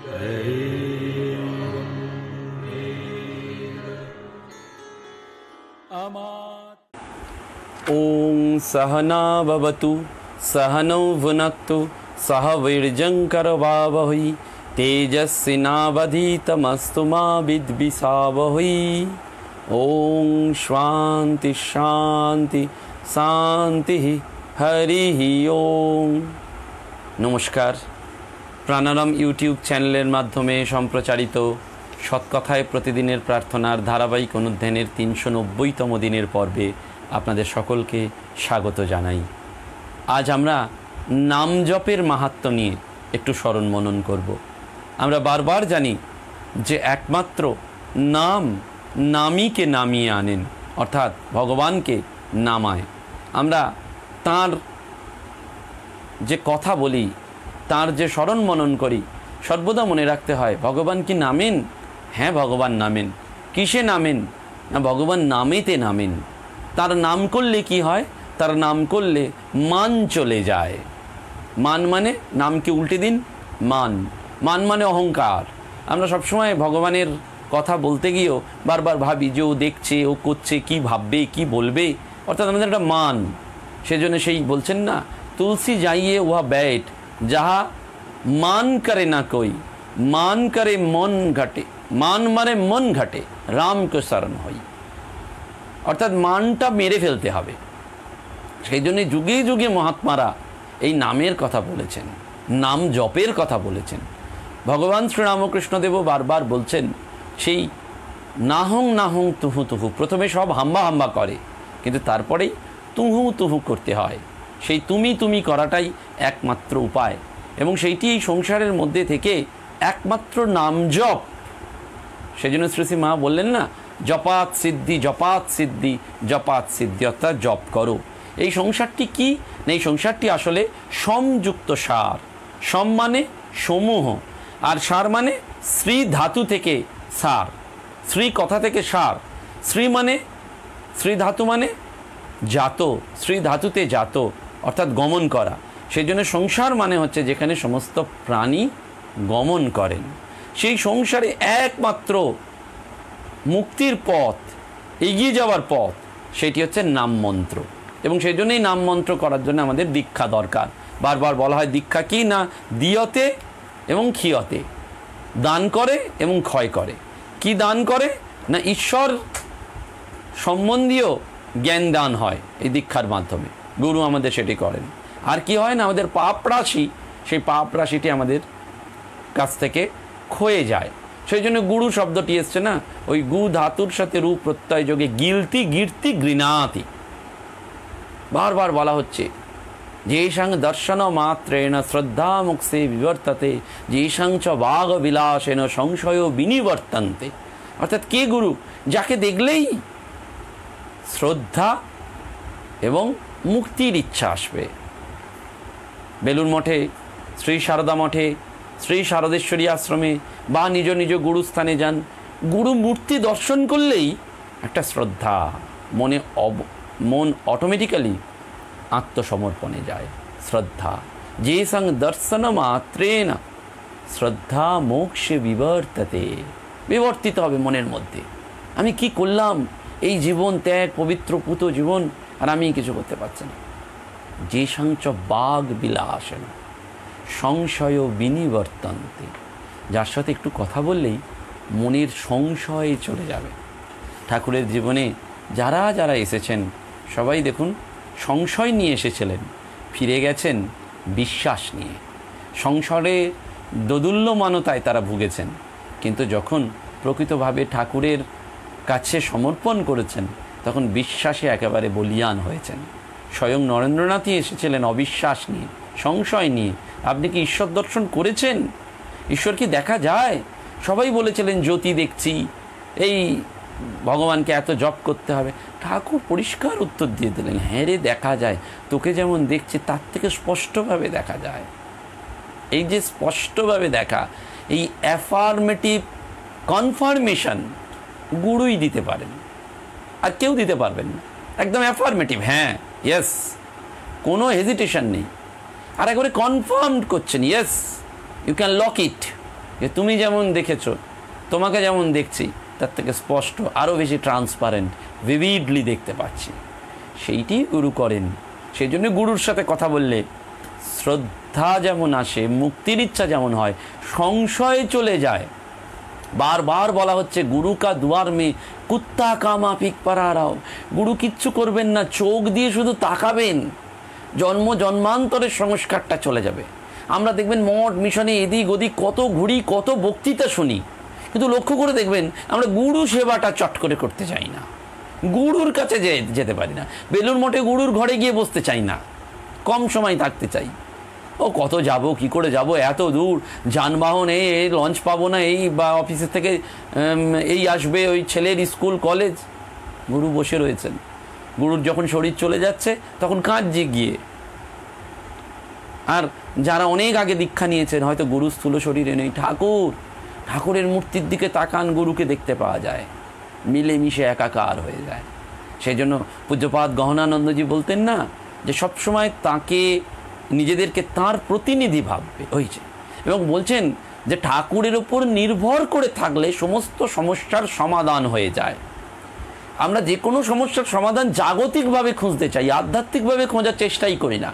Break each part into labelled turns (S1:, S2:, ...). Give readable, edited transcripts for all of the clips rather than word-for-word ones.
S1: ओम सहना भवतु सहनौ भुनक्तु सह वीर्यङ्करवावहै तेजस्विनावधीतमस्तु मा विद्विषावहै। ओम शांति शांति शांति हरि ओम। नमस्कार। प्राणायाम यूट्यूब चैनलेर माध्यमे सम्प्रचारित सत्कथाय प्रतिदिनेर प्रार्थनार धाराबाहिक अनुध्यानेर 390तम दिनेर पर्वे आपनादेर सकलके स्वागत जानाई। आज आमरा नाम जपेर माहात्म्य निये एकटु स्मरण मनन करब। आमरा बारबार जानी जे एकमात्र नाम नामी के नामिये आनेन, अर्थात भगवान के नामाय। आमरा तार जे कथा बोली, तार जे स्मरण मनन करी, सर्वदा मने राखते हय भगवान की नामेन। हाँ, भगवान नामेन। किसे नामेन? ना भगवान नामेते नामेन। तार नाम करले कि हय? तार नाम करले मान चले जाए। मान माने नाम के उल्टे दिन मान। मान माने अहंकार। आमरा सब समय भगवानेर कथा बोलते गिয়েও बारबार भाबी जे ओ देखছে, ओ করছে, কি ভাববে, কি বলবে, অর্থাৎ আমাদের একটা মান। সেজন্য সেই বলছেন না, तुलसी जाइए वह बैठ जहाँ मान करे ना कोई, मान करे मन घटे, मान मारे मन घटे, राम को शरण हई। अर्थात मानटा मेरे फेलते हबे। সেই জন্য যুগে যুগে মহাত্মারা এই নামের কথা বলেছেন, নাম জপের কথা বলেছেন। ভগবান শ্রীরামকৃষ্ণদেবও বারবার বলছেন সেই নাহং নাহং তুহু তুহু। প্রথমে সব হাম্বা হাম্বা করে, কিন্তু তারপরেই তুহু তুহু করতে হয়। সেই তুমি তুমি করাটাই একমাত্র উপায়, এবং সেইটি এই সংসারের মধ্যে থেকে একমাত্র নাম জপ। সেজন্য শ্রী শ্রী মা বললেন না, জপাত সিদ্ধি জপাত সিদ্ধি জপাত সিদ্ধি, অর্থাৎ জপ করো। এই সংসারটি কি? এই সংসারটি আসলে সমযুক্ত সার। সম মানে সমূহ, আর সার মানে শ্রী ধাতু থেকে সার, শ্রী কথা থেকে সার। শ্রী মানে শ্রী ধাতু মানে জাত, শ্রী ধাতুতে জাত, অর্থাৎ গমন করা। সেই জন্য সংসার মানে হচ্ছে যেখানে সমস্ত প্রাণী গমন করেন। সেই সংসারে একমাত্র মুক্তির পথ, এগিয়ে যাওয়ার পথ, সেটি হচ্ছে নাম মন্ত্র। এবং সেই জন্যই নাম মন্ত্র করার জন্য আমাদের দীক্ষা দরকার। বারবার বলা হয় দীক্ষা কি না, দিয়তে এবং ক্ষিয়তে, দান করে এবং ক্ষয় করে। কি দান করে না, ঈশ্বর সম্বন্ধীয় জ্ঞান দান হয় এই দীক্ষার মাধ্যমে, গুরু আমাদের সেটি করেন। আর কি হয় না, আমাদের পাপ রাশি, সেই পাপ রাশিটি আমাদের কাছ থেকে ক্ষয়ে যায়। সেই জন্য গুরু শব্দটি এসছে না, ওই গু ধাতুর সাথে রূপ প্রত্যয় যোগে গিলতি গীর্তি গৃণাতি। বারবার বলা হচ্ছে যেষাং দর্শন মাত্রেণ শ্রদ্ধা মুক্ষে বিবর্ততে, যেষাং চ বাগ বিলাসেন সংশয় বিনিবর্তন্তে। অর্থাৎ কে গুরু? যাকে দেখলেই শ্রদ্ধা এবং মুক্তির ইচ্ছা আসবে। বেলুর মঠে, শ্রী সারদা মঠে, শ্রী শারদেশ্বরী আশ্রমে বা নিজ নিজ গুরুস্থানে যান, গুরু মূর্তি দর্শন করলেই একটা শ্রদ্ধা মনে, মন অটোমেটিক্যালি আত্মসমর্পণে যায়। শ্রদ্ধা যে সং দর্শন মাত্রেণ শ্রদ্ধা মোক্ষে বিবর্ততে। বিবর্তিত হবে মনের মধ্যে। আমি কি করলাম, এই জীবন ত্যাগ, পবিত্র পুত জীবন, আর আমি কিছু করতে পারছি না। যে সংচ বাগ বিলাসেন সংশয় বিনিবর্তন্তে। যার সাথে একটু কথা বললেই মনের সংশয় চলে যাবে। ঠাকুরের জীবনে যারা যারা এসেছেন সবাই দেখুন সংশয় নিয়ে এসেছিলেন, ফিরে গেছেন বিশ্বাস নিয়ে। সংসারে দোদুল্যমানতায় তারা ভুগেছেন, কিন্তু যখন প্রকৃতভাবে ঠাকুরের কাছে সমর্পণ করেছেন তখন বিশ্বাসে একেবারে বলিয়ান হয়েছেন। স্বয়ং নরেন্দ্রনাথই এসেছিলেন অবিশ্বাস নিয়ে, সংশয় নিয়ে। আপনি কি ঈশ্বর দর্শন করেছেন? ঈশ্বর কি দেখা যায়? সবাই বলেছিলেন জ্যোতি দেখছি, এই ভগবানকে এত জপ করতে হবে। ঠাকুর পরিষ্কার উত্তর দিয়ে দিলেন, হ্যাঁ রে দেখা যায়, তোকে যেমন দেখছি তার থেকে স্পষ্টভাবে দেখা যায়। এই যে স্পষ্টভাবে দেখা, এই অ্যাফার্মেটিভ কনফার্মেশন গুরুই দিতে পারেন, আর কেউ দিতে পারবেন না। একদম অ্যাফার্মেটিভ, হ্যাঁ, ইয়েস, কোনো হেজিটেশন নেই। আর একবারে কনফার্ম করছেন, ইয়েস, ইউ ক্যান লক ইট, যে তুমি যেমন দেখেছো, তোমাকে যেমন দেখছি তার থেকে স্পষ্ট, আরও বেশি ট্রান্সপারেন্ট, ভিভিডলি দেখতে পাচ্ছি। সেইটি গুরু করেন। সেই জন্য গুরুর সাথে কথা বললে শ্রদ্ধা যেমন আসে, মুক্তির ইচ্ছা যেমন হয়, সংশয় চলে যায়। বারবার বলা হচ্ছে গুরু কা দুয়ার মে কুত্তা কামা পিক পারাও, গুরু কিচ্ছু করবেন না, চোখ দিয়ে শুধু তাকাবেন, জন্ম জন্মান্তরের সংস্কারটা চলে যাবে। আমরা দেখবেন মঠ মিশনে এদিক ওদিক কত ঘুরি, কত বক্তৃতা শুনি, কিন্তু লক্ষ্য করে দেখবেন আমরা গুরু সেবাটা চট করে করতে চাই না, গুরুর কাছে যেতে পারি না। বেলুড় মঠে গুরুর ঘরে গিয়ে বসতে চাই না, কম সময় থাকতে চাই। ও কত যাব, কি করে যাব, এত দূর, যানবাহন, এই লঞ্চ পাবো না, এই বা অফিসের থেকে এই আসবে, ওই ছেলের স্কুল কলেজ। গুরু বসে রয়েছেন, গুরুর যখন শরীর চলে যাচ্ছে তখন কাঁদছে গিয়ে। আর যারা অনেক আগে দীক্ষা নিয়েছেন, হয়তো গুরু স্থূল শরীরে নেই, ঠাকুরের মূর্তির দিকে তাকান, গুরুকে দেখতে পাওয়া যায়, মিলেমিশে একাকার হয়ে যায়। সেই জন্য পূজ্যপাদ গহনানন্দজি বলতেন না, যে সবসময় তাকে, নিজেদেরকে তার প্রতিনিধি ভাববে, হয়েছে। এবং বলছেন যে ঠাকুরের ওপর নির্ভর করে থাকলে সমস্ত সমস্যার সমাধান হয়ে যায়। আমরা যে কোনো সমস্যার সমাধান জাগতিকভাবে খুঁজতে চাই, আধ্যাত্মিকভাবে খোঁজার চেষ্টাই করি না।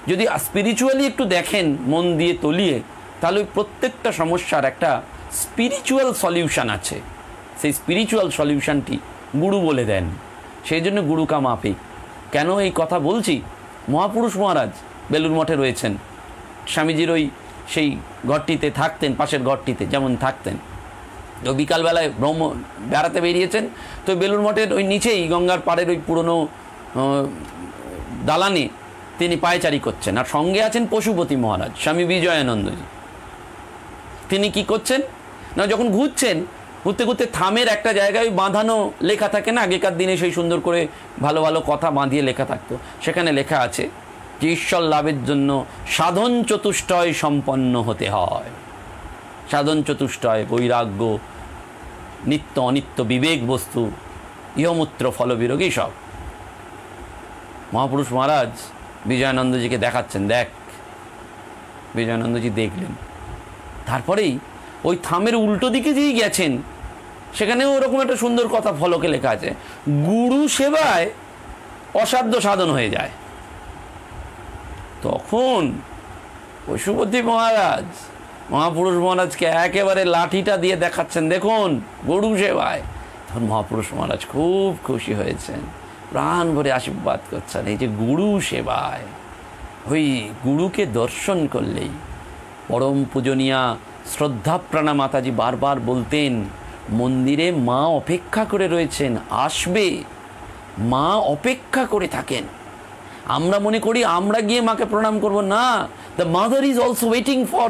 S1: যদি স্পিরিচুয়ালি একটু দেখেন মন দিয়ে তলিয়ে, তাহলে ওই প্রত্যেকটা সমস্যার একটা স্পিরিচুয়াল সলিউশন আছে। সেই স্পিরিচুয়াল সলিউশনটি গুরু বলে দেন। সেই জন্য গুরু কা মাফিক। কেন এই কথা বলছি? মহাপুরুষ মহারাজ বেলুড় মঠে রয়েছেন, স্বামীজির ওই সেই ঘরটিতে থাকতেন, পাশের ঘরটিতে যেমন থাকতেন। তো বিকালবেলায় বেড়াতে বেরিয়েছেন, তো বেলুড় মঠের ওই নিচেই গঙ্গার পাড়ের ওই পুরনো দালানে তিনি পায়চারি করছেন, আর সঙ্গে আছেন পশুপতি মহারাজ, স্বামী বিজয়ানন্দজি। তিনি কি করছেন না, যখন ঘুরছেন, ঘুরতে ঘুরতে থামের একটা জায়গায় বাঁধানো লেখা থাকে না, আগেকার দিনে সেই সুন্দর করে ভালো ভালো কথা বাঁধিয়ে লেখা থাকতো, সেখানে লেখা আছে যে ঈশ্বর লাভের জন্য সাধন চতুষ্টয় সম্পন্ন হতে হয়। সাধন চতুষ্টয়, বৈরাগ্য, নিত্য অনিত্য, বিবেক বস্তু, ইহমূত্র ফলবিরোগ, সব। মহাপুরুষ মহারাজ বিজয়ানন্দজিকে দেখাচ্ছেন, দেখ। বিজয়ানন্দজি দেখলেন, তারপরেই ওই থামের উল্টো দিকে যেই গেছেন, সেখানেও ওরকম একটা সুন্দর কথা ফলকে লেখা আছে, গুরু সেবায় অসাধ্য সাধন হয়ে যায়। তখন পশুপতি মহারাজ মহাপুরুষ মহারাজকে একেবারে লাঠিটা দিয়ে দেখাচ্ছেন, দেখুন গুরু সেবায়। তখন মহাপুরুষ মহারাজ খুব খুশি হয়েছেন, প্রাণ ভরে আশীর্বাদ করছেন, এই যে গুরু সেবায়, ওই গুরুকে দর্শন করলেই। পরম পূজনীয়া শ্রদ্ধাপ্রাণা মাতাজি বারবার বলতেন, মন্দিরে মা অপেক্ষা করে রয়েছেন, আসবে। মা অপেক্ষা করে থাকেন। আমরা মনে করি আমরা গিয়ে মাকে প্রণাম করব, না, the mother is also waiting for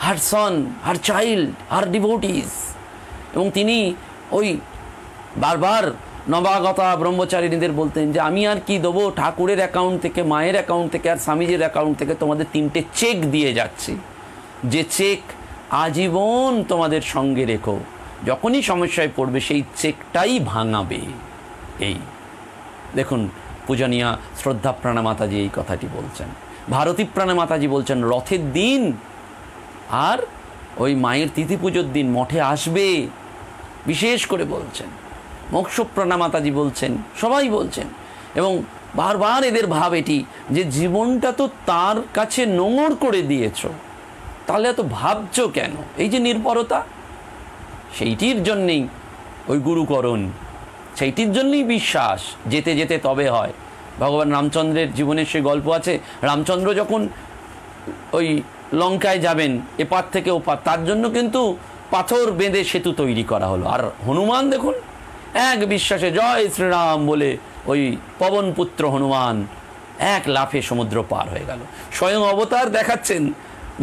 S1: her Son, her child, her devotees. এবং তিনি ওই বারবার নবাগতা ব্রহ্মচারিণীদের বলতেন যে আমি আর কি দেবো, ঠাকুরের অ্যাকাউন্ট থেকে, মায়ের অ্যাকাউন্ট থেকে আর স্বামীজির অ্যাকাউন্ট থেকে তোমাদের 3টে চেক দিয়ে যাচ্ছি, যে চেক আজীবন তোমাদের সঙ্গে রেখো, যখনই সমস্যায় পড়বে সেই চেকটাই ভাঙাবে। এই দেখুন, পূজনীয়া শ্রদ্ধাপ্রাণা মাতাজি এই কথাটি বলছেন। ভারতী প্রাণা মাতাজি বলছেন, রথের দিন আর ওই মায়ের তিথি পুজোর দিন মঠে আসবে, বিশেষ করে বলছেন। মোক্ষপ্রাণা মাতাজি বলছেন, সবাই বলছেন। এবং বারবার এদের ভাব এটি যে জীবনটা তো তার কাছে নোংর করে দিয়েছ, তাহলে এত ভাবছো কেন? এই যে নির্ভরতা, সেইটির জন্যেই ওই গুরুকরণ, সেইটির জন্যই বিশ্বাস। যেতে যেতে তবে হয়। ভগবান রামচন্দ্রের জীবনের সে গল্প আছে, রামচন্দ্র যখন ওই লঙ্কায় যাবেন এপার থেকে ওপার, তার জন্য কিন্তু পাথর বেঁধে সেতু তৈরি করা হলো। আর হনুমান দেখুন, এক বিশ্বাসে জয় শ্রীরাম বলে ওই পবনপুত্র হনুমান এক লাফে সমুদ্র পার হয়ে গেল। স্বয়ং অবতার দেখাচ্ছেন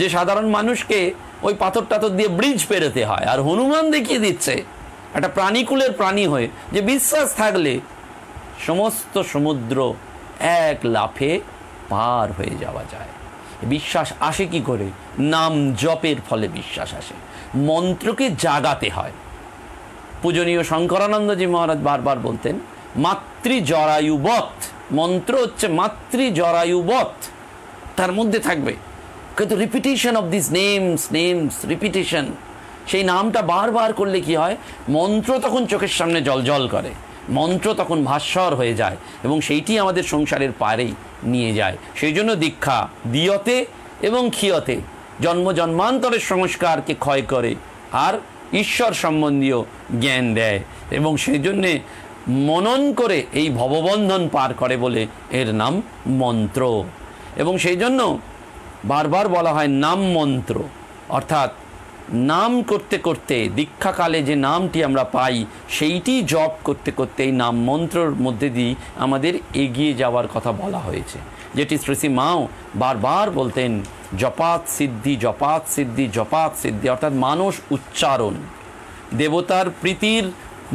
S1: যে সাধারণ মানুষকে ওই পাথর টাথর দিয়ে ব্রিজ পেরোতে হয়, আর হনুমান দেখিয়ে দিচ্ছে একটা প্রাণীকুলের প্রাণী হয়ে যে বিশ্বাস থাকলে সমস্ত সমুদ্র এক লাফে পার হয়ে যাওয়া যায়। বিশ্বাস আসে কি করে? নাম জপের ফলে বিশ্বাস আসে। মন্ত্রকে জাগাতে হয়। পূজনীয় শঙ্করানন্দজি মহারাজ বারবার বলতেন, মাতৃজরায়ুবৎ, মন্ত্র হচ্ছে মাতৃজরায়ুবৎ, তার মধ্যে থাকবে। কিন্তু repetition of this names repetition, সেই নামটা বারবার করলে কি হয়, মন্ত্র তখন চোখের সামনে জল করে, মন্ত্র তখন ভাস্বর হয়ে যায় এবং সেইটি আমাদের সংসারের পারেই নিয়ে যায়। সেই জন্য দীক্ষা দিয়তে এবং ক্ষিয়তে জন্ম জন্মান্তরের সংস্কারকে ক্ষয় করে আর ঈশ্বর সম্বন্ধীয় জ্ঞান দেয় এবং সেই জন্যে মনন করে এই ভববন্ধন পার করে বলে এর নাম মন্ত্র। এবং সেই জন্য বারবার বলা হয় নাম মন্ত্র, অর্থাৎ নাম করতে করতে দীক্ষাকালে যে নামটি আমরা পাই সেইটি জপ করতে করতে এই নাম মন্ত্রর মধ্যে দিয়ে আমাদের এগিয়ে যাওয়ার কথা বলা হয়েছে, যেটি শ্রী মাও বারবার বলতেন, জপাত সিদ্ধি জপাত সিদ্ধি জপাত সিদ্ধি, অর্থাৎ মানস উচ্চারণ, দেবতার প্রীতির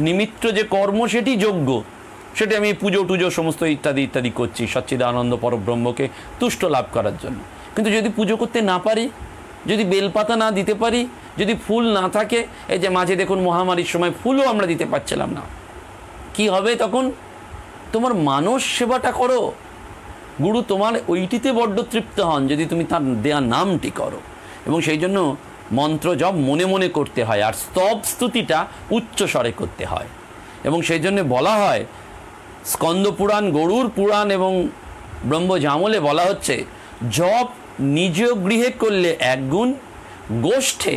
S1: নিমিত্ত যে কর্ম সেটি যজ্ঞ, সেটি আমি পুজো টুজো সমস্ত ইত্যাদি ইত্যাদি করছি সচ্চিদানন্দ পরব্রহ্মকে তুষ্ট লাভ করার জন্য। কিন্তু যদি পুজো করতে না পারি, যদি বেলপাতা না দিতে পারি, যদি ফুল না থাকে, এই যে মাঝে দেখুন মহামারীর সময় ফুলও আমরা দিতে পারছিলাম না, কি হবে তখন? তোমার মানস সেবাটা করো, গুরু তোমার ওইটিতে বড্ড তৃপ্ত হন যদি তুমি তার দেয়া নামটি করো। এবং সেই জন্য মন্ত্র জপ মনে মনে করতে হয় আর স্তব স্তুতিটা উচ্চ স্বরে করতে হয়। এবং সেই জন্য বলা হয় স্কন্দ পুরাণ, গরুর পুরাণ এবং ব্রহ্মজামলে বলা হচ্ছে জপ নিজ গৃহে করলে 1 গুণ, গোষ্ঠে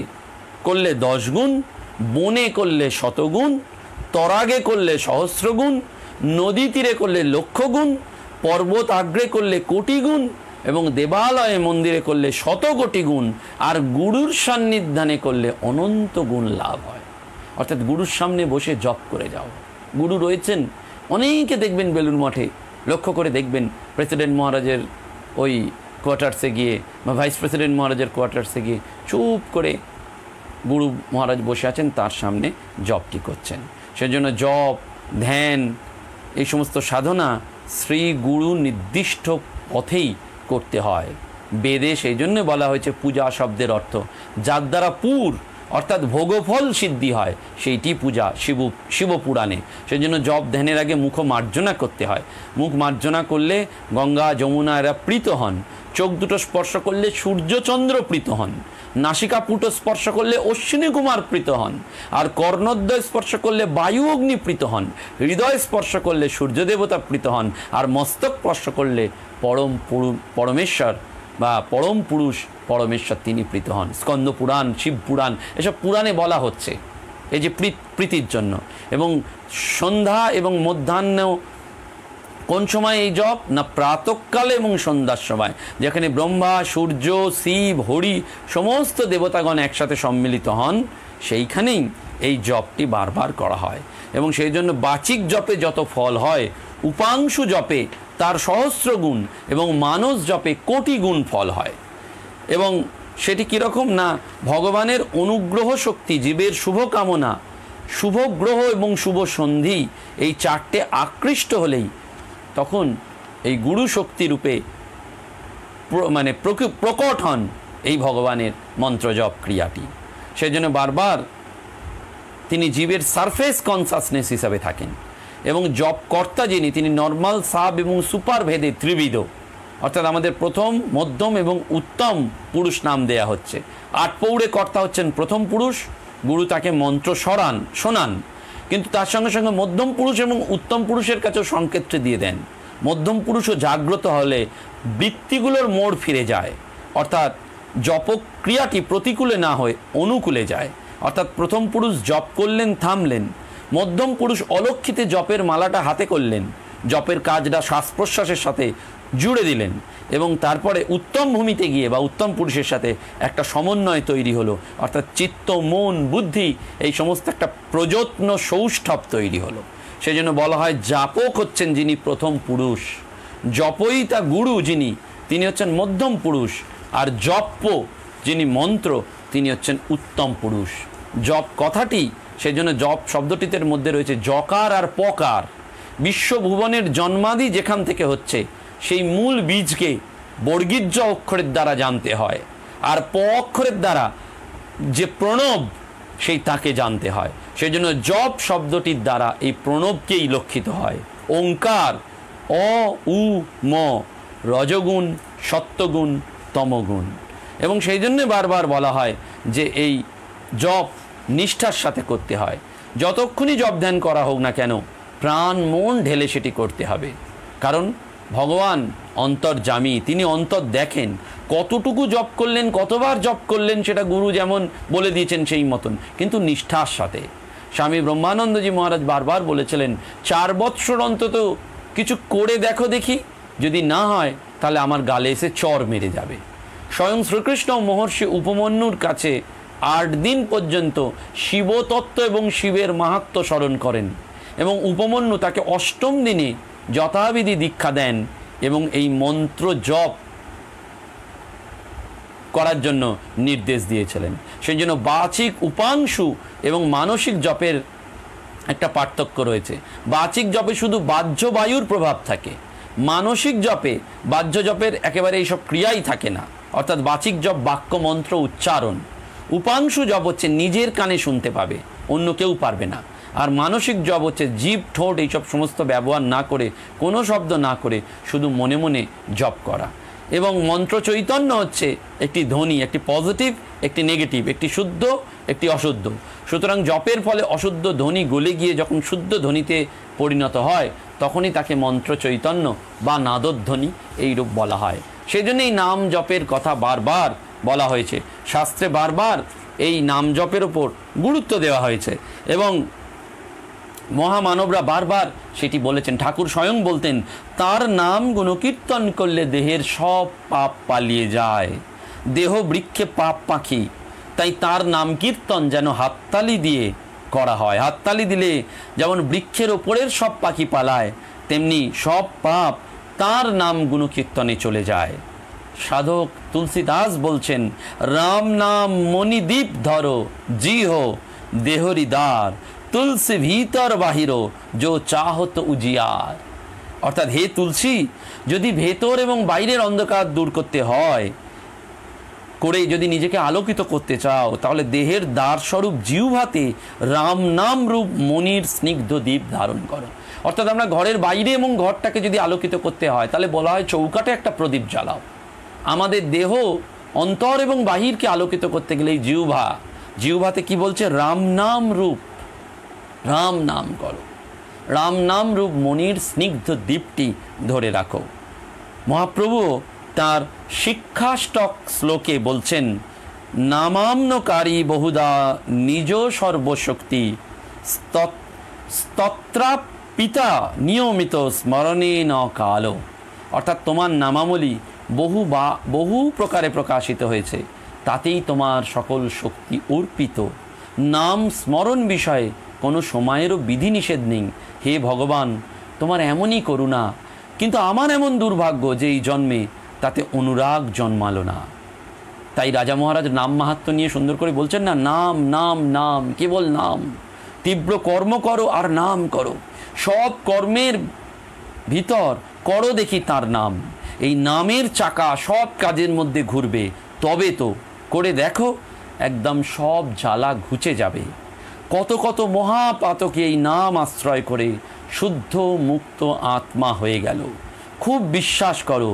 S1: করলে 10 গুণ, বনে করলে 100 গুণ, তরাগে করলে 1,000 গুণ, নদী তীরে করলে 1,00,000 গুণ, পর্বত আগ্রে করলে 1,000,000 গুণ এবং দেবালয়ে মন্দিরে করলে 100 কোটি গুণ, আর গুরুর সান্নিধ্যানে করলে অনন্ত গুণ লাভ হয়। অর্থাৎ গুরুর সামনে বসে জপ করে যাও। গুরু রয়েছেন অনেকে, দেখবেন বেলুড় মঠে লক্ষ্য করে দেখবেন প্রেসিডেন্ট মহারাজের ওই কোয়ার্টার্সে গিয়ে বা ভাইস প্রেসিডেন্ট মহারাজের কোয়ার্টার্সে গিয়ে চুপ করে গুরু মহারাজ বসে আছেন, তার সামনে জপটি করছেন। সেজন্য জপ ধ্যান এই সমস্ত সাধনা শ্রী গুরু নির্দিষ্ট পথেই করতে হয়। বেদে সেই জন্য বলা হয়েছে পূজা শব্দের অর্থ যার দ্বারা পুর অর্থাৎ ভোগফল সিদ্ধি হয়, সেইটি পূজা। শিবপুরাণে সেই জন্য জপ ধ্যানের আগে মুখ মার্জনা করতে হয়। মুখ মার্জনা করলে গঙ্গা যমুনা এরা প্রীত হন, চোখ দুটো স্পর্শ করলে সূর্যচন্দ্র প্রীত হন, নাসিকা পুটো স্পর্শ করলে অশ্বিনী কুমার প্রীত হন, আর কর্ণদ্বয় স্পর্শ করলে বায়ু অগ্নি প্রীত হন, হৃদয় স্পর্শ করলে সূর্যদেবতা প্রীত হন, আর মস্তক স্পর্শ করলে পরমেশ্বর বা পরম পুরুষ পরমেশ্বর তিনি প্রীত হন। স্কন্দ পুরাণ, শিব পুরাণ এসব পুরাণে বলা হচ্ছে এই যে প্রীতির জন্য। এবং সন্ধ্যা এবং মধ্যাহ্ন কোন সময় এই জপ না প্রাতঃকালে এবং সন্ধ্যার সময়, যেখানে ব্রহ্মা, সূর্য, শিব, হরি সমস্ত দেবতাগণ একসাথে সম্মিলিত হন, সেইখানেই এই জপটি বারবার করা হয়। এবং সেই জন্য বাচিক জপে যত ফল হয়, উপাংশু জপে তার 1,000 গুণ এবং মানস জপে 1,000,000 গুণ ফল হয়। এবং সেটি কীরকম না ভগবানের অনুগ্রহ শক্তি, জীবের শুভকামনা, শুভ গ্রহ এবং শুভ সন্ধি এই 4টে আকৃষ্ট হলেই তখন এই গুরু শক্তি রূপে মানে প্রকট হন এই ভগবানের মন্ত্রজপ ক্রিয়াটি। সেই জন্য বারবার তিনি জীবের সারফেস কনসাসনেস হিসাবে থাকেন এবং জপকর্তা যিনি তিনি নর্মাল, সাব এবং সুপার ভেদে ত্রিবিধ, অর্থাৎ আমাদের প্রথম, মধ্যম এবং উত্তম পুরুষ নাম দেয়া হচ্ছে। 8 পৌড়ে কর্তা হচ্ছেন প্রথম পুরুষ, গুরু তাকে মন্ত্র শোনান, কিন্তু তার সঙ্গে সঙ্গে মধ্যম পুরুষ এবং উত্তম পুরুষের কাছেও সংকেতটি দিয়ে দেন। মধ্যম পুরুষও জাগ্রত হলে বৃত্তিগুলোর মোড় ফিরে যায়, অর্থাৎ জপক্রিয়াটি প্রতিকূলে না হয়ে অনুকূলে যায়। অর্থাৎ প্রথম পুরুষ জপ করলেন, থামলেন, মধ্যম পুরুষ অলক্ষিতে জপের মালাটা হাতে করলেন, জপের কাজটা শ্বাস প্রশ্বাসের সাথে জুড়ে দিলেন এবং তারপরে উত্তম ভূমিতে গিয়ে বা উত্তম পুরুষের সাথে একটা সমন্বয় তৈরি হলো, অর্থাৎ চিত্ত, মন, বুদ্ধি এই সমস্ত একটা প্রযত্ন সৌষ্ঠব তৈরি হলো। সেই জন্য বলা হয় জাপক হচ্ছেন যিনি প্রথম পুরুষ, জপয়িতা গুরু যিনি তিনি হচ্ছেন মধ্যম পুরুষ, আর জপ্য যিনি মন্ত্র তিনি হচ্ছেন উত্তম পুরুষ। জপ কথাটি সেই জন্য জপ শব্দটিতে মধ্যে রয়েছে জকার আর পকার। বিশ্বভুবনের জন্মাদি যেখান থেকে হচ্ছে সেই মূল বীজকে বর্গীজ অক্ষরের দ্বারা জানতে হয়, আর প অক্ষরের দ্বারা যে প্রণব সেই তাকে জানতে হয়। সেই জন্য জপ শব্দটির দ্বারা এই প্রণবকেই লক্ষিত হয়। ওঙ্কার অ উ ম, রজগুণ, সত্যগুণ, তমগুণ। এবং সেই জন্যে বারবার বলা হয় যে এই জপ নিষ্ঠার সাথে করতে হয়। যতক্ষণই জপ ধ্যান করা হোক না কেন প্রাণ মন ঢেলে সেটি করতে হবে, কারণ ভগবান অন্তর্যামী, তিনি অন্তর দেখেন। কতটুকু জপ করলেন, কতবার জপ করলেন সেটা গুরু যেমন বলে দিয়েছেন সেই মতন, কিন্তু নিষ্ঠার সাথে। স্বামী ব্রহ্মানন্দজি মহারাজ বারবার বলেছিলেন 4 বৎসর অন্তত কিছু করে দেখো দেখি, যদি না হয় তাহলে আমার গালে এসে চর মেরে যাবে। স্বয়ং শ্রীকৃষ্ণ মহর্ষি উপমন্যুর কাছে 8 দিন পর্যন্ত শিবতত্ত্ব এবং শিবের মাহাত্ম্য স্মরণ করেন, এবং উপমন্যু তাকে 8ম দিনে যথাবিধি দীক্ষা দেন এবং এই মন্ত্র জপ করার জন্য নির্দেশ দিয়েছিলেন। সেই জন্য বাচিক উপাংশু এবং মানসিক জপের একটা পার্থক্য রয়েছে। বাচিক জপে শুধু বাহ্য বায়ুর প্রভাব থাকে, মানসিক জপে বাহ্য জপের একেবারে এইসব ক্রিয়াই থাকে না, অর্থাৎ বাচিক জপ বাক্য মন্ত্র উচ্চারণ, উপাংশু জপ হচ্ছে নিজের কানে শুনতে পাবে, অন্য কেউ পারবে না। আর মানসিক জপ হচ্ছে জীব ঠোঁট এইসব সমস্ত ব্যবহার না করে, কোনো শব্দ না করে শুধু মনে মনে জপ করা। এবং মন্ত্র চৈতন্য হচ্ছে একটি ধ্বনি, একটি পজিটিভ, একটি নেগেটিভ, একটি শুদ্ধ, একটি অশুদ্ধ। সুতরাং জপের ফলে অশুদ্ধ ধ্বনি গলে গিয়ে যখন শুদ্ধ ধ্বনিতে পরিণত হয় তখনই তাকে মন্ত্র চৈতন্য বা নাদধ্বনি এইরূপ বলা হয়। সেই জন্য এই নাম জপের কথা বারবার বলা হয়েছে, শাস্ত্রে বারবার এই নাম জপের ওপর গুরুত্ব দেওয়া হয়েছে এবং মহামানবরা বারবার সেটি বলেছেন। ঠাকুর স্বয়ং বলতেন, তার নাম গুণকীর্তন করলে দেহের সব পাপ পালিয়ে যায়। দেহ বৃক্ষে পাপ পাখি, তাই তার নাম কীর্তন যেন হাততালি দিয়ে করা হয়। হাততালি দিলে যেমন বৃক্ষের ওপরের সব পাখি পালায়, তেমনি সব পাপ তার নাম গুণকীর্তনে চলে যায়। সাধক তুলসীদাস বলছেন, রাম নাম মণিদীপ ধরো জিহ দেহরি দ্বার, তুলসী ভিতর বাহির যো চাহত উজিয়ার। অর্থাৎ হে তুলসী, যদি ভেতর এবং বাইরের অন্ধকার দূর করতে হয়, করে যদি নিজেকে আলোকিত করতে চাও, তাহলে দেহের দ্বার স্বরূপ জিহ্বাতে রাম নাম রূপ মণির স্নিগ্ধ দীপ ধারণ করো। অর্থাৎ আমরা ঘরের বাইরে এবং ঘরটাকে যদি আলোকিত করতে হয় তাহলে বলা হয় চৌকাটে একটা প্রদীপ জ্বালাও। আমাদের দেহ অন্তর এবং বাহিরকে আলোকিত করতে গেলে এই জিহ্বাতে কি বলছে? রাম নাম রূপ, রাম নাম করো, রাম নাম রূপ মণির স্নিগ্ধ দীপটি ধরে রাখো। মহাপ্রভু তার শিক্ষাষ্টক শ্লোকে বলছেন, নামাম্নকারী বহুদা নিজ সর্বশক্তি স্তত্রা পিতা নিয়মিত স্মরণে ন কালো। অর্থাৎ তোমার নামাবলী বহু প্রকারে প্রকাশিত হয়েছে, তাতেই তোমার সকল শক্তি অর্পিত। নাম স্মরণ বিষয়ে কোনো সময়েরও বিধিনিষেধ নেই। হে ভগবান, তোমার এমনই করুণা, কিন্তু আমার এমন দুর্ভাগ্য যে এই জন্মে তাতে অনুরাগ জন্মালো না। তাই রাজা মহারাজ নাম মাহাত্ম্য নিয়ে সুন্দর করে বলছেন না, নাম নাম নাম, কেবল নাম। তীব্র কর্ম করো আর নাম করো, সব কর্মের ভিতর করো দেখি তার নাম। এই নামের চাকা সব কাজের মধ্যে ঘুরবে, তবে তো করে দেখো একদম সব জ্বালা ঘুচে যাবে। কত কত মহাপাতকে এই নাম আশ্রয় করে শুদ্ধ মুক্ত আত্মা হয়ে গেল। খুব বিশ্বাস করো,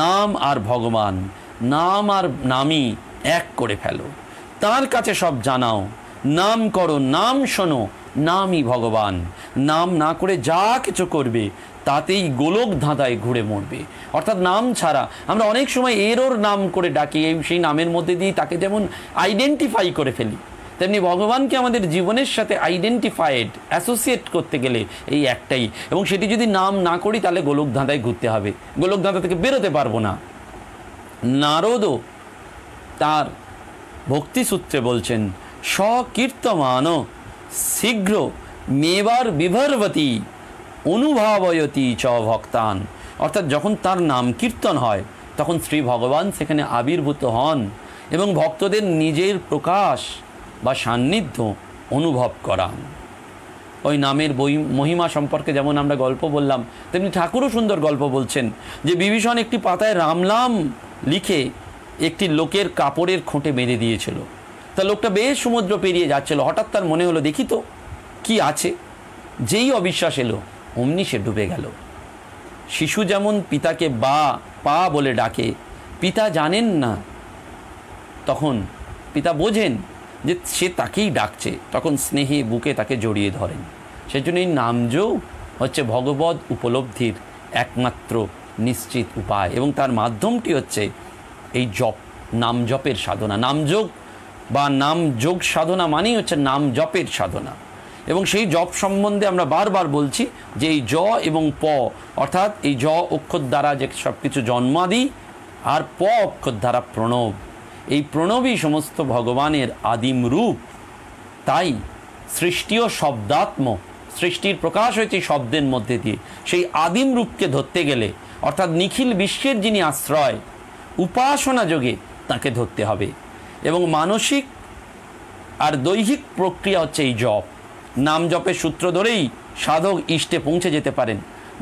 S1: নাম আর ভগবান, নাম আর নামই এক করে ফেলো। তার কাছে সব জানাও, নাম করো, নাম শোনো, নামই ভগবান। নাম না করে যা কিছু করবে তাতেই গোলক ধাঁধায় ঘুরে মরবে। অর্থাৎ নাম ছাড়া আমরা অনেক সময় এরোর নাম করে ডাকি, সেই নামের মধ্যে দিয়ে তাকে যেমন আইডেন্টিফাই করে ফেলি, তেমনি ভগবানকে আমাদের জীবনের সাথে আইডেন্টিফাইড অ্যাসোসিয়েট করতে গেলে এই একটাই, এবং সেটি যদি নাম না করি তাহলে গোলক ধাঁধায় ঘুরতে হবে, গোলক ধাঁধা থেকে বেরোতে পারবো না। নারদও তার ভক্তিসূত্রে বলছেন, স্বকীর্তমান শীঘ্র মেবার বিভর্বতী অনুভাবয়তী চ ভক্তান। অর্থাৎ যখন তার নাম কীর্তন হয় তখন শ্রী ভগবান সেখানে আবির্ভূত হন এবং ভক্তদের নিজের প্রকাশ বা সান্নিধ্য অনুভব করান। ওই নামের মহিমা সম্পর্কে যেমন আমরা গল্প বললাম, তেমনি ঠাকুরও সুন্দর গল্প বলছেন যে বিভীষণ একটি পাতায় রাম নাম লিখে একটি লোকের কাপড়ের খোঁটে বেঁধে দিয়েছিল। তা লোকটা বেশ সমুদ্র পেরিয়ে যাচ্ছিল, হঠাৎ তার মনে হলো দেখি তো কি আছে। যেই অবিশ্বাস এলো অমনি সে ডুবে গেল। শিশু যেমন পিতাকে বা পা বলে ডাকে, পিতা জানেন না তখন পিতা বোঝেন যে সে তাকেই ডাকছে, তখন স্নেহে বুকে তাকে জড়িয়ে ধরেন। সেজন্য এই নামযোগ হচ্ছে ভগবদ উপলব্ধির একমাত্র নিশ্চিত উপায়, এবং তার মাধ্যমটি হচ্ছে এই জপ, নাম জপের সাধনা। নামযোগ বা নাম যোগ সাধনা মানেই হচ্ছে নাম জপের সাধনা। এবং সেই জপ সম্বন্ধে আমরা বারবার বলছি যে এই জ এবং প, অর্থাৎ এই জ অক্ষর দ্বারা যে সব কিছু জন্মাদি, আর প অক্ষর দ্বারা প্রণব, এই প্রণবই সমস্ত ভগবানের আদিম রূপ। তাই সৃষ্টিও শব্দাত্মক, সৃষ্টির প্রকাশ হয়েছে শব্দের মধ্যে দিয়ে। সেই আদিম রূপকে ধরতে গেলে, অর্থাৎ নিখিল বিশ্বের যিনি আশ্রয়, উপাসনা যোগে তাকে ধরতে হবে। এবং মানসিক আর দৈহিক প্রক্রিয়া হচ্ছে এই জপ। নাম জপের সূত্র ধরেই সাধক ইষ্টে পৌঁছে যেতে পারেন।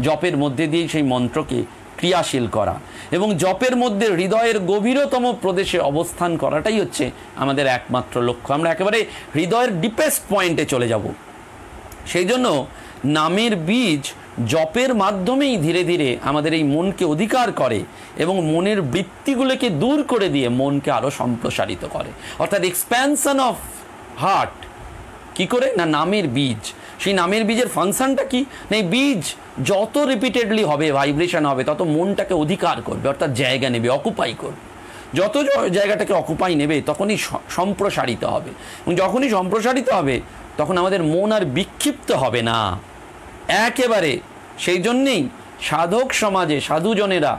S1: জপের মধ্যে দিয়ে সেই মন্ত্রকে ক্রিয়াশীল করা এবং জপের মধ্যে হৃদয়ের গভীরতম প্রদেশে অবস্থান করাটাই হচ্ছে আমাদের একমাত্র লক্ষ্য। আমরা একেবারে হৃদয়ের ডিপেস্ট পয়েন্টে চলে যাব। সেই জন্য নামের বীজ জপের মাধ্যমেই ধীরে ধীরে আমাদের এই মনকে অধিকার করে এবং মনের বৃত্তিগুলোকে দূর করে দিয়ে মনকে আরও সম্প্রসারিত করে। অর্থাৎ এক্সপ্যানশন অফ হার্ট কি করে না, নামের বীজ। সেই নামের বীজের ফাংশনটা কি না, এই বীজ যত রিপিটেডলি হবে, ভাইব্রেশন হবে, তত মনটাকে অধিকার করবে, অর্থাৎ জায়গা নেবে, অকুপাই করবে। যত জায়গাটাকে অকুপাই নেবে তখনই সম্প্রসারিত হবে, এবং যখনই সম্প্রসারিত হবে তখন আমাদের মন আর বিক্ষিপ্ত হবে না একেবারে। সেই জন্যেই সাধক সমাজে সাধুজনেরা,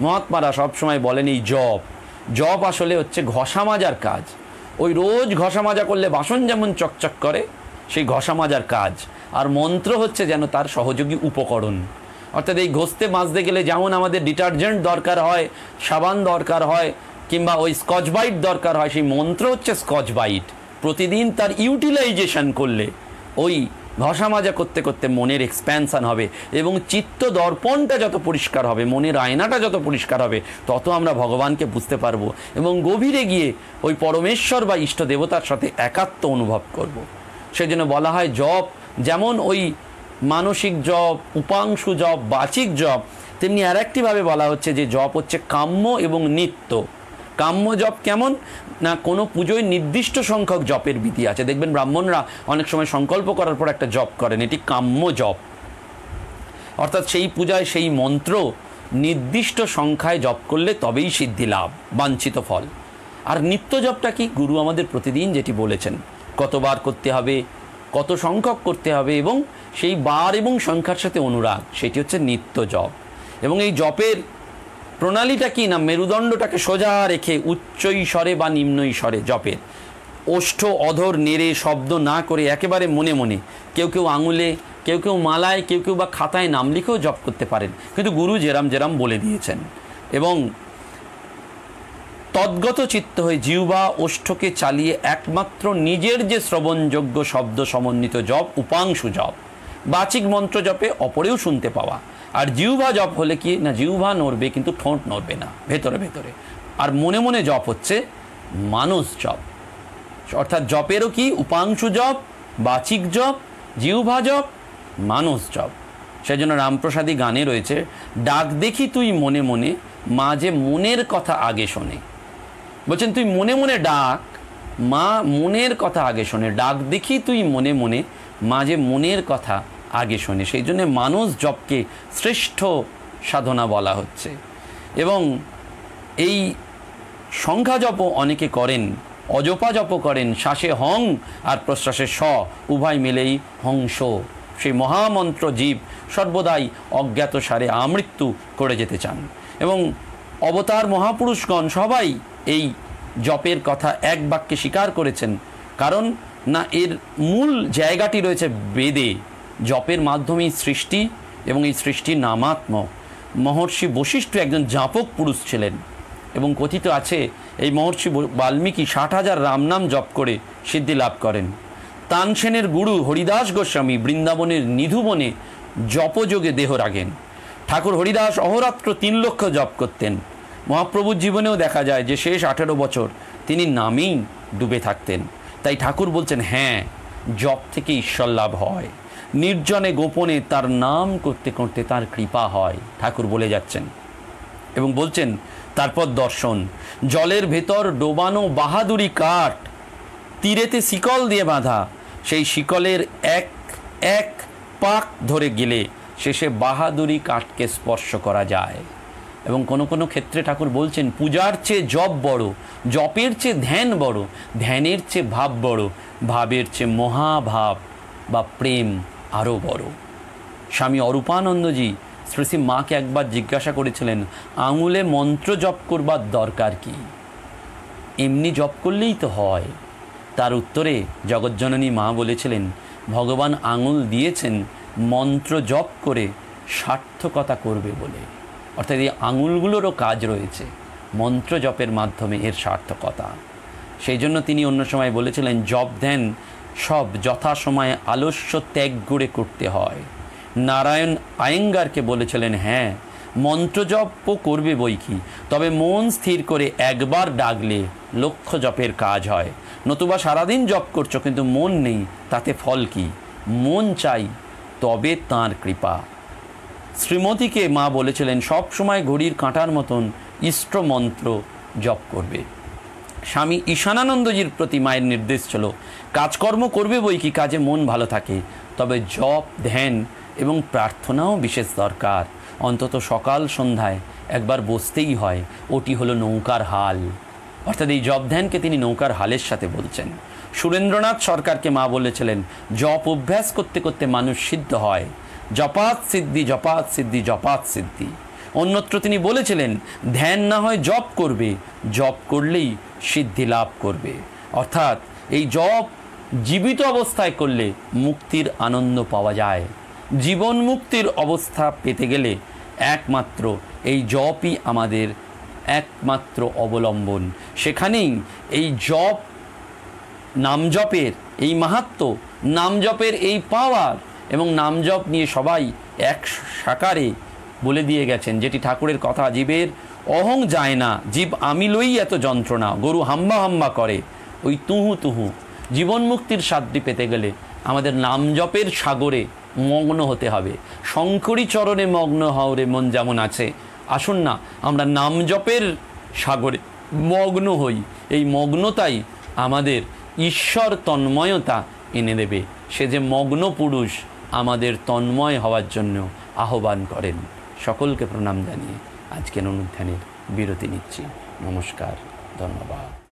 S1: মহাত্মারা সবসময় বলেন এই জপ। জপ আসলে হচ্ছে ঘষা মাজার কাজ। ওই রোজ ঘষা মাজা করলে বাসন যেমন চকচক করে, সেই ঘষা মাজার কাজ। আর মন্ত্র হচ্ছে যেন তার সহযোগী উপকরণ। অর্থাৎ এই ঘষতে মাজতে গেলে যেমন আমাদের ডিটারজেন্ট দরকার হয়, সাবান দরকার হয়, কিংবা ওই স্কচ বাইট দরকার হয়, সেই মন্ত্র হচ্ছে স্কচ বাইট। প্রতিদিন তার ইউটিলাইজেশন করলে ওই ঘষা মাজা করতে করতে মনের এক্সপ্যানশন হবে, এবং চিত্ত দর্পণটা যত পরিষ্কার হবে, মনের আয়নাটা যত পরিষ্কার হবে, তত আমরা ভগবানকে বুঝতে পারবো এবং গভীরে গিয়ে ওই পরমেশ্বর বা ইষ্ট দেবতার সাথে একাত্ম অনুভব করব। সেজন্য বলা হয় জপ যেমন ওই মানসিক জপ, উপাংশু জপ, বাচিক জপ, তেমনি আর একটিভাবে বলা হচ্ছে যে জপ হচ্ছে কাম্য এবং নিত্য। কাম্য জপ কেমন না, কোনো পুজোয় নির্দিষ্ট সংখ্যক জপের বিধি আছে। দেখবেন ব্রাহ্মণরা অনেক সময় সংকল্প করার পর একটা জপ করেন, এটি কাম্য জপ। অর্থাৎ সেই পূজায় সেই মন্ত্র নির্দিষ্ট সংখ্যায় জপ করলে তবেই সিদ্ধি লাভ, বাঞ্ছিত ফল। আর নিত্য জপটা কি, গুরু আমাদের প্রতিদিন যেটি বলেছেন কতবার করতে হবে, কত সংখ্যক করতে হবে, এবং সেই বার এবং সংখ্যার সাথে অনুরাগ, সেটি হচ্ছে নিত্য জপ। এবং এই জপের প্রণালীটা কি না, মেরুদণ্ডটাকে সোজা রেখে উচ্চ স্বরে বা নিম্ন স্বরে জপের, ওষ্ঠ অধর নেড়ে শব্দ না করে একেবারে মনে মনে, কেউ কেউ আঙুলে, কেউ কেউ মালায়, কেউ কেউ বা খাতায় নাম লিখেও জপ করতে পারেন, কিন্তু গুরু যেরাম যেরাম বলে দিয়েছেন। এবং তদ্গত চিত্ত হয়ে জিহ্বা ওষ্ঠকে চালিয়ে একমাত্র নিজের যে শ্রবণযোগ্য শব্দ সমন্বিত জপ উপাংশু জপ। বাচিক মন্ত্র জপে অপরেও শুনতে পাওয়া, আর জিহ্বা জপ হলে কি না, জিহ্বা নড়বে কিন্তু ঠোঁট নড়বে না ভেতরে ভেতরে। আর মনে মনে জপ হচ্ছে মানস জপ। অর্থাৎ জপেরও কি উপাংশু জপ, বাচিক জপ, জিহ্বা জপ, মানস জপ। সেজন্য রামপ্রসাদী গানে রয়েছে, ডাক দেখি তুই মনে মনে, মা যে মনের কথা আগে শোনে। বলছেন তুই মনে মনে ডাক, মা মনের কথা আগে শোনে। ডাক দেখি তুই মনে মনে, মা যে মনের কথা আগে শোনে। সেই জন্য মানস জপকে শ্রেষ্ঠ সাধনা বলা হচ্ছে। এবং এই সংখ্যা জপও অনেকে করেন, অজপা জপ করেন, শ্বাসে হং আর প্রশ্বাসে স উভয় মিলেই হংস। সেই মহামন্ত্র জীব সর্বদাই অজ্ঞাত সারে আমৃত্যু করে যেতে চান। এবং অবতার মহাপুরুষগণ সবাই এই জপের কথা এক বাক্যে স্বীকার করেছেন, কারণ না এর মূল জায়গাটি রয়েছে বেদে। জপের মাধ্যমেই সৃষ্টি, এবং এই সৃষ্টি নামাত্মক। মহর্ষি বশিষ্ঠ একজন জাপক পুরুষ ছিলেন, এবং কথিত আছে এই মহর্ষি বাল্মীকি 60,000 রামনাম জপ করে সিদ্ধি লাভ করেন। তানসেনের গুরু হরিদাস গোস্বামী বৃন্দাবনের নিধুবনে জপযোগে দেহ রাখেন। ঠাকুর হরিদাস অহরাত্র 3 লক্ষ জপ করতেন। মহাপ্রভুর জীবনেও দেখা যায় যে শেষ 18 বছর তিনি নামেই ডুবে থাকতেন। তাই ঠাকুর বলছেন, হ্যাঁ, জপ থেকে ঈশ্বর লাভ হয়, নির্জনে গোপনে তার নাম করতে করতে তার কৃপা হয়। ঠাকুর বলে যাচ্ছেন। এবং বলছেন তারপর দর্শন, জলের ভেতর ডোবানো বাহাদুরি কাঠ, তীরেতে শিকল দিয়ে বাঁধা, সেই শিকলের এক এক পাক ধরে গেলে শেষে বাহাদুরি কাঠকে স্পর্শ করা যায়। এবং কোনো কোনো ক্ষেত্রে ঠাকুর বলছেন পূজার চেয়ে জপ বড়, জপের চেয়ে ধ্যান বড়, ধ্যানের চেয়ে ভাব বড়, ভাবের চেয়ে মহাভাব বা প্রেম আরও বড়। স্বামী অরূপানন্দজি শ্রী শ্রী মাকে একবার জিজ্ঞাসা করেছিলেন, আঙুলে মন্ত্র জপ করবার দরকার কি? এমনি জপ করলেই তো হয়। তার উত্তরে জগজ্জননী মা বলেছিলেন, ভগবান আঙুল দিয়েছেন মন্ত্র জপ করে সার্থকতা করবে বলে। অর্থাৎ এই আঙুলগুলোরও কাজ রয়েছে, মন্ত্র জপের মাধ্যমে এর সার্থকতা। সেই জন্য তিনি অন্য সময় বলেছিলেন, জপ ধ্যান সব যথাসময়ে আলস্য ত্যাগ করে করতে হয়। নারায়ণ আয়েঙ্গারকে বলেছিলেন, হ্যাঁ মন্ত্র জপও করবে বই কি, তবে মন স্থির করে একবার ডাকলে লক্ষ জপের কাজ হয়। নতুবা সারাদিন জপ করছো কিন্তু মন নেই, তাতে ফল কি? মন চাই, তবে তাঁর কৃপা। শ্রীমতীকে মা বলেছিলেন সব সময় ঘড়ির কাঁটার মতন ইষ্ট মন্ত্র জপ করবে। স্বামী ঈশানানন্দজির প্রতি মায়ের নির্দেশ ছিল, কাজকর্ম করবে বই কি, কাজে মন ভালো থাকে, তবে জপ ধ্যান এবং প্রার্থনাও বিশেষ দরকার। অন্তত সকাল সন্ধ্যায় একবার বসতেই হয়, ওটি হলো নৌকার হাল। অর্থাৎ এই জপ ধ্যানকে তিনি নৌকার হালের সাথে বলছেন। সুরেন্দ্রনাথ সরকারকে মা বলেছিলেন, জপ অভ্যাস করতে করতে মানুষ সিদ্ধ হয়, জপাত সিদ্ধি জপাত সিদ্ধি জপাত সিদ্ধি। অন্যত্র তিনি বলেছিলেন, ধ্যান না হয় জপ করবে, জপ করলেই সিদ্ধি লাভ করবে। অর্থাৎ এই জপ জীবিত অবস্থায় করলে মুক্তির আনন্দ পাওয়া যায়। জীবন মুক্তির অবস্থা পেতে গেলে একমাত্র এই জপই আমাদের একমাত্র অবলম্বন। সেখানেই এই জপ, নাম জপের এই মাহাত্ম্য, নাম জপের এই পাওয়ার এবং নাম জপ নিয়ে সবাই এক সাকারে বলে দিয়ে গেছেন, যেটি ঠাকুরের কথা, জীবের অহং যায় না, জীব আমি লই এত যন্ত্রণা, গরু হাম্বা হাম্বা করে ওই তুহু তুহু। জীবন মুক্তির স্বাদটি পেতে গেলে আমাদের নাম জপের সাগরে মগ্ন হতে হবে। শঙ্করী চরণে মগ্ন হও রে মন যেমন আছে। আসুন না আমরা নাম জপের সাগরে মগ্ন হই। এই মগ্নতাই আমাদের ঈশ্বর তন্ময়তা এনে দেবে। সে যে মগ্ন পুরুষ আমাদের তন্ময় হওয়ার জন্য আহ্বান করেন। সকলকে প্রণাম জানিয়ে আজকের অনুধ্যানের বিরতি নিচ্ছি। নমস্কার, ধন্যবাদ।